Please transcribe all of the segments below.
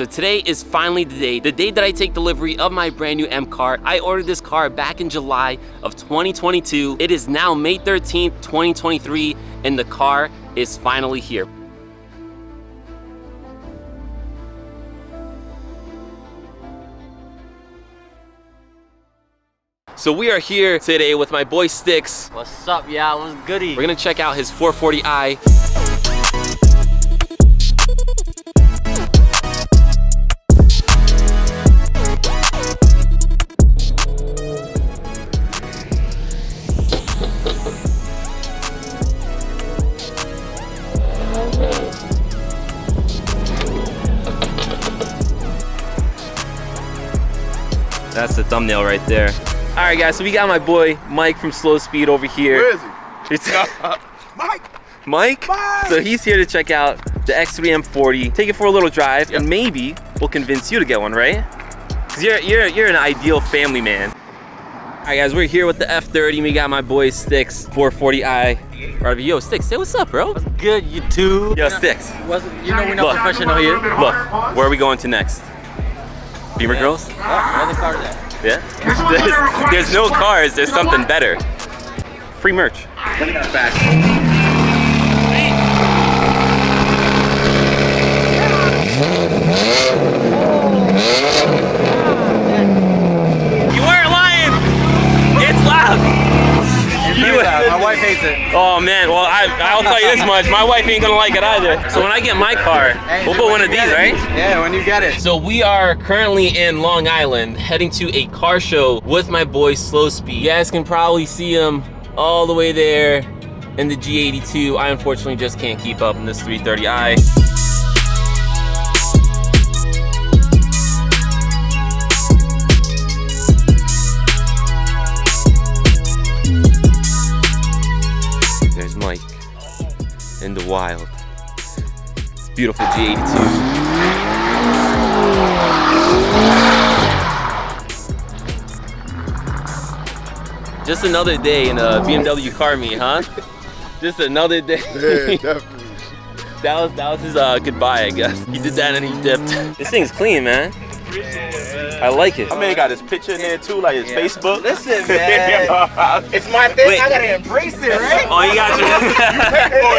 so today is finally the day that I take delivery of my brand new M car. I ordered this car back in July of 2022. It is now May 13th, 2023, and the car is finally here. So we are here today with my boy Sticks. What's up, y'all? What's goody? We're gonna check out his 440i. That's the thumbnail right there. All right, guys, so we got my boy Mike from Slow Speed over here. Where is he? Mike? Mike? So he's here to check out the X3 M40, take it for a little drive, and maybe we'll convince you to get one, right? Because you're an ideal family man. All right, guys, we're here with the F30. We got my boy Sticks, 440i. Right, yo, Sticks, say what's up, bro? What's good, YouTube? Yo, Sticks. You know we're not professional here. Look, where are we going to next? Beamer Girls? Another car there. Yeah? There's no cars, there's something better. Free merch. Back. You weren't lying! It's loud! My wife hates it. Oh man, well I'll tell you this much, my wife ain't gonna like it either. So when I get my car, we'll put one of these, right? Yeah, when you get it. So we are currently in Long Island, heading to a car show with my boy Slow Speed. You guys can probably see him all the way there in the G82. I unfortunately just can't keep up in this 330i. There's Mike in the wild. It's beautiful G82. Just another day in a BMW car meet, huh? Just another day. Yeah, definitely. That was his goodbye, I guess. He did that and he dipped. This thing's clean, man. I like it. I mean, got his picture in there too, like his Facebook. Listen, man. It's my thing. Wait. I gotta embrace it, right? Oh, you got your...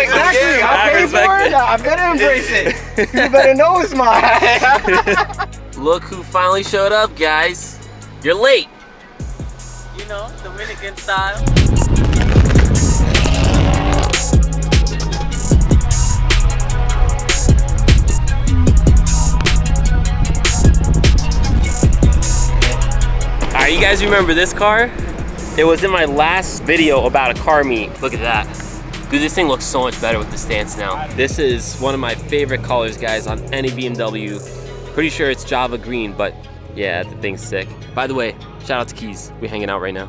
Exactly. I I paid respect for it. it. I better embrace it. You better know it's mine. Look who finally showed up, guys. You're late. You know, Dominican style. Alright, you guys remember this car? It was in my last video about a car meet. Look at that. Dude, this thing looks so much better with the stance now. This is one of my favorite colors, guys, on any BMW. Pretty sure it's Java Green, but yeah, the thing's sick. By the way, shout out to Keys. We're hanging out right now.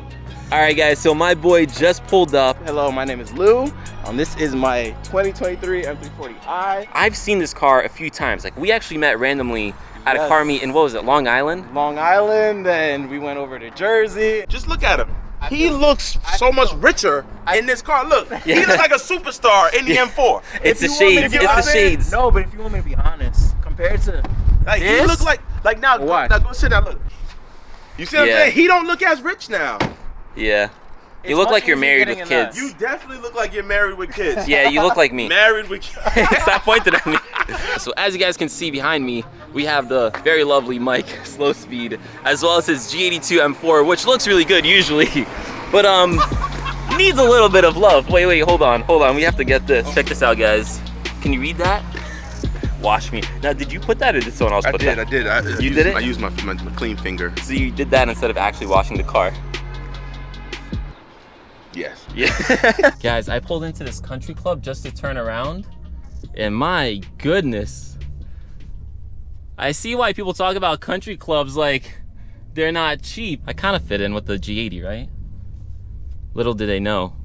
Alright guys, so my boy just pulled up. Hello, my name is Lou. This is my 2023 M340i. I've seen this car a few times. Like, we actually met randomly at a car meet in, what was it, Long Island? Long Island, then we went over to Jersey. Just look at him. He looks so much richer in this car. Look, Yeah. he looks like a superstar in the M4. It's the If you want me to shades, be it's the honest- shades. No, but if you want me to be honest, compared to Like he this? look like now. What? Now go sit down. Look. You see what Yeah. I'm saying? He don't look as rich now. Yeah. You It's look much like you're easier married getting with in kids. You definitely look like you're married with kids. Yeah, you look like me. Married with kids. Stop pointing at me. So as you guys can see behind me, we have the very lovely Mike Slow Speed, as well as his G82 M4, which looks really good usually, but needs a little bit of love. Wait, hold on. We have to get this. Check this out, guys. Can you read that? Wash me. Now, did you put that or did someone else I put did. that? You did it? I used my clean finger. So you did that instead of actually washing the car. Yes. Yeah. Guys, I pulled into this country club just to turn around, and my goodness, I see why people talk about country clubs like they're not cheap. I kind of fit in with the G80, right? Little did they know,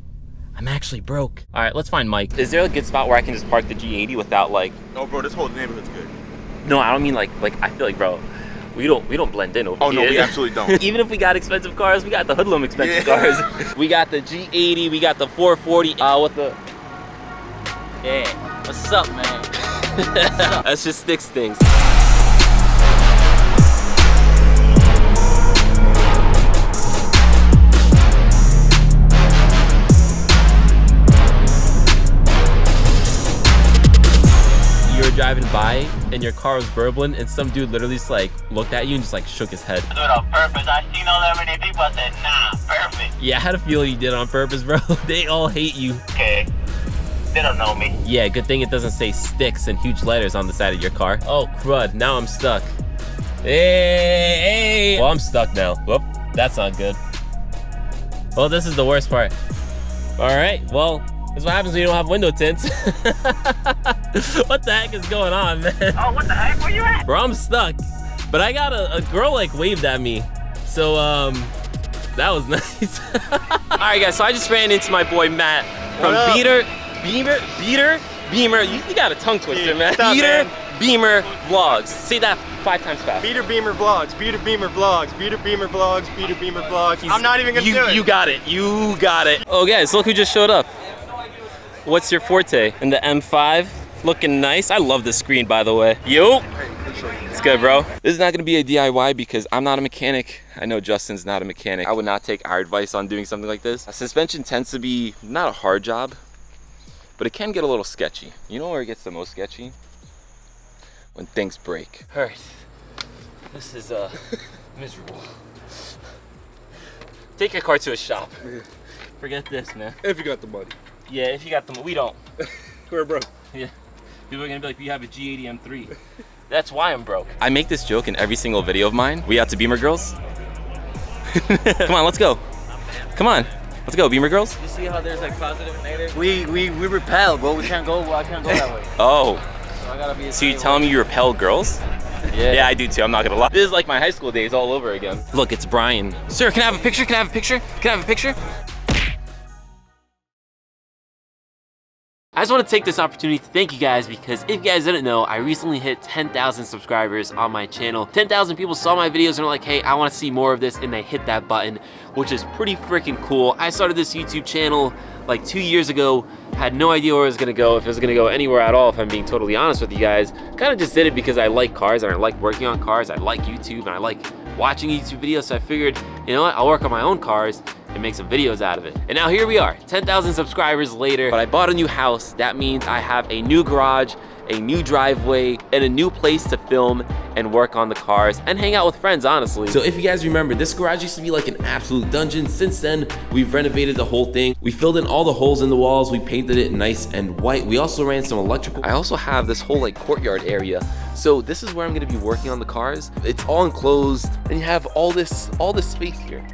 I'm actually broke. All right, let's find Mike. Is there a good spot where I can just park the G80 without like... No, bro, this whole neighborhood's good. No, I don't mean like I feel like, bro, we don't blend in over here. Oh, no, we absolutely don't. Even if we got expensive cars, we got the hoodlum expensive cars. We got the G80, we got the 440 with the... Yeah. What's up, man? That's just Sticks things. driving by and your car was burbling and some dude literally just like looked at you and just like shook his head? I do it on purpose. I seen all that many people. I said, nah, perfect. Yeah, I had a feeling you did it on purpose, bro. They all hate you. Okay. They don't know me. Yeah, good thing it doesn't say sticks in huge letters on the side of your car. Oh, crud, now I'm stuck. Hey. Well, I'm stuck now. Whoop, that's not good. Well, this is the worst part. All right, well, this is what happens when you don't have window tints. What the heck is going on, man? Oh, what the heck? Where you at? Bro, I'm stuck. But I got a girl like waved at me. So, that was nice. All right, guys, so I just ran into my boy Matt from Beamer. You got a tongue twister, man. Beamer Vlogs. Say that 5 times fast. Beamer Vlogs. Beamer Vlogs. I'm not even gonna do it. You got it. You got it. Oh, guys, look who just showed up. What's your forte? In the M5, looking nice. I love this screen, by the way. Yo. It's good, bro. This is not gonna be a DIY because I'm not a mechanic. I know Justin's not a mechanic. I would not take our advice on doing something like this. Suspension tends to be not a hard job, but it can get a little sketchy. You know where it gets the most sketchy? When things break. All right, this is miserable. Take your car to a shop. Forget this, man. If you got the money. Yeah, if you got the, we don't. We're broke. Yeah, people are gonna be like, you have a G80 M3. That's why I'm broke. I make this joke in every single video of mine. We out to Beamer girls? Come on, let's go. Come on, let's go, Beamer girls. You see how there's like positive and negative? We repel, bro. We can't go. I can't go that way. Oh. So I gotta be. So you telling me you repel girls? Yeah. Yeah, I do too, I'm not gonna lie. This is like my high school days all over again. Look, it's Brian. Sir, can I have a picture? Can I have a picture? Can I have a picture? I just want to take this opportunity to thank you guys because if you guys didn't know, I recently hit 10,000 subscribers on my channel. 10,000 people saw my videos and are like, hey, I want to see more of this, and they hit that button, which is pretty freaking cool. I started this YouTube channel like 2 years ago, had no idea where it was gonna go, if it was gonna go anywhere at all, if I'm being totally honest with you guys. Kind of just did it because I like cars and I like working on cars, I like YouTube and I like watching YouTube videos, so I figured, you know what, I'll work on my own cars and make some videos out of it. And now here we are, 10,000 subscribers later, but I bought a new house. That means I have a new garage, a new driveway, and a new place to film and work on the cars and hang out with friends, honestly. So if you guys remember, this garage used to be like an absolute dungeon. Since then, we've renovated the whole thing. We filled in all the holes in the walls. We painted it nice and white. We also ran some electrical. I also have this whole like courtyard area. So this is where I'm gonna be working on the cars. It's all enclosed and you have all this space here.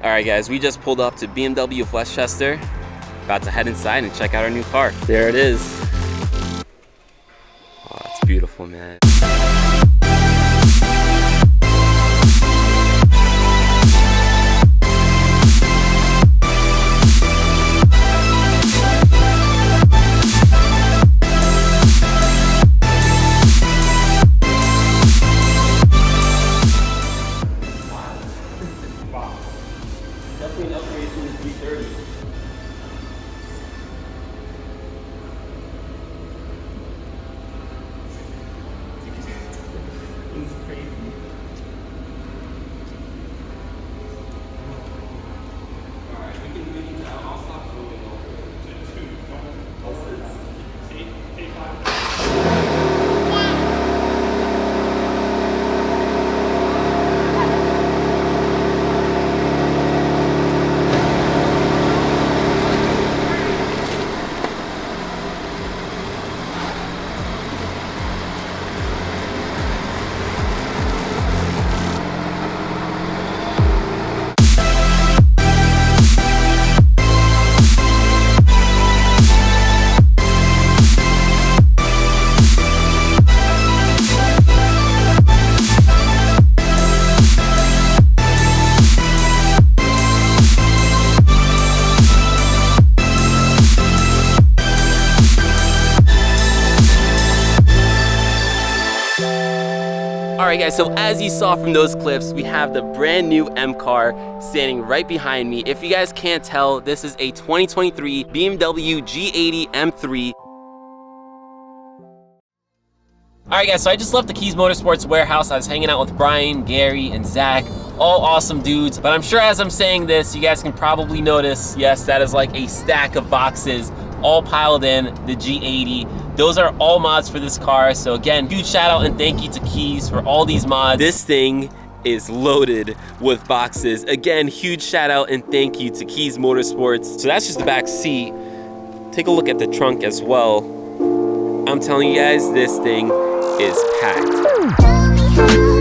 All right, guys, we just pulled up to BMW of Westchester. About to head inside and check out our new car. There it is. Oh, it's beautiful, man. Definitely an upgrade from the 330. It's crazy. Alright, we can I'll stop moving over to 2. Take 5. Alright guys, so as you saw from those clips, we have the brand new M car standing right behind me. If you guys can't tell, this is a 2023 BMW G80 M3. Alright guys, so I just left the Keys Motorsports warehouse. I was hanging out with Brian, Gary, and Zach. All awesome dudes, but I'm sure as I'm saying this, you guys can probably notice, yes, that is like a stack of boxes all piled in, the G80. Those are all mods for this car. So again, huge shout out and thank you to Keys for all these mods. This thing is loaded with boxes. Again, huge shout out and thank you to Keys Motorsports. So that's just the back seat. Take a look at the trunk as well. I'm telling you guys, this thing is packed.